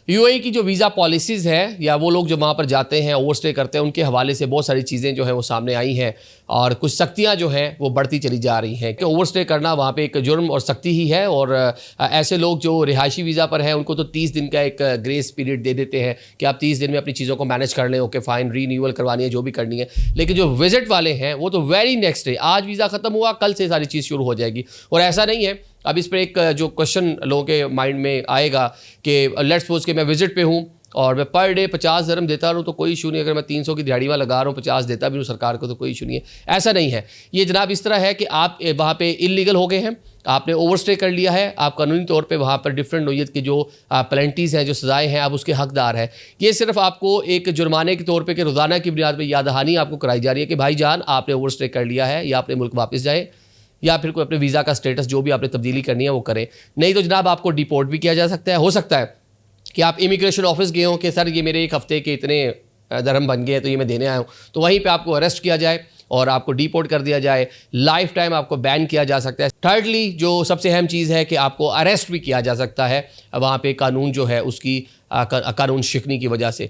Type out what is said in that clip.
UAE की जो visa policies है या वो लोग जो वहाँ पर जाते हैं ओवरस्टे करते हैं उनके हवाले से बहुत सारी चीज़ें जो हैं वो सामने आई हैं और कुछ सख्तियाँ जो हैं वो बढ़ती चली जा रही हैं कि ओवरस्टे करना वहाँ पे एक जुर्म और सख्ती ही है। और ऐसे लोग जो रिहायशी वीज़ा पर हैं उनको तो 30 दिन का एक ग्रेस पीरियड दे देते हैं कि आप 30 दिन में अपनी चीज़ों को मैनेज कर लें, ओके फ़ाइन, रीन्यूअल करवानी है जो भी करनी है। लेकिन जो विजिट वाले हैं वो तो वेरी नेक्स्ट डे, आज वीज़ा ख़त्म हुआ कल से सारी चीज़ शुरू हो जाएगी। और ऐसा नहीं है, अब इस पर एक जो क्वेश्चन लोगों के माइंड में आएगा कि लेट्स सपोज कि मैं विजिट पे हूँ और मैं पर डे 50 dirham देता रहूँ तो कोई इशू नहीं। अगर मैं 300 की दिहाड़ी में लगा रहा हूँ 50 देता भी हूँ सरकार को तो कोई इशू नहीं है। ऐसा नहीं है। ये जनाब इस तरह है कि आप वहाँ पे इलीगल हो गए हैं, आपने ओवरस्टे कर लिया है, आप कानूनी तौर पे वहाँ पर डिफरेंट नोयत की जो पेनल्टीज़ हैं, जो सज़ाएँ हैं, आप उसके हकदार हैं। ये सिर्फ आपको एक जुर्माने के तौर पे कि रोज़ाना की बुनियाद पर याद दहानी आपको कराई जा रही है कि भाईजान आपने ओवरस्टे कर लिया है या अपने मुल्क वापस जाए या फिर कोई अपने वीज़ा का स्टेटस जो भी आपने तब्दीली करनी है वो करें। नहीं तो जनाब आपको डिपोर्ट भी किया जा सकता है। हो सकता है कि आप इमिग्रेशन ऑफिस गए हो कि सर ये मेरे एक हफ़्ते के इतने दरहम बन गए हैं तो ये मैं देने आया हूँ, तो वहीं पे आपको अरेस्ट किया जाए और आपको डिपोर्ट कर दिया जाए, लाइफ टाइम आपको बैन किया जा सकता है। थर्डली जो सबसे अहम चीज़ है कि आपको अरेस्ट भी किया जा सकता है वहाँ पे कानून जो है उसकी कानून शिकनी की वजह से।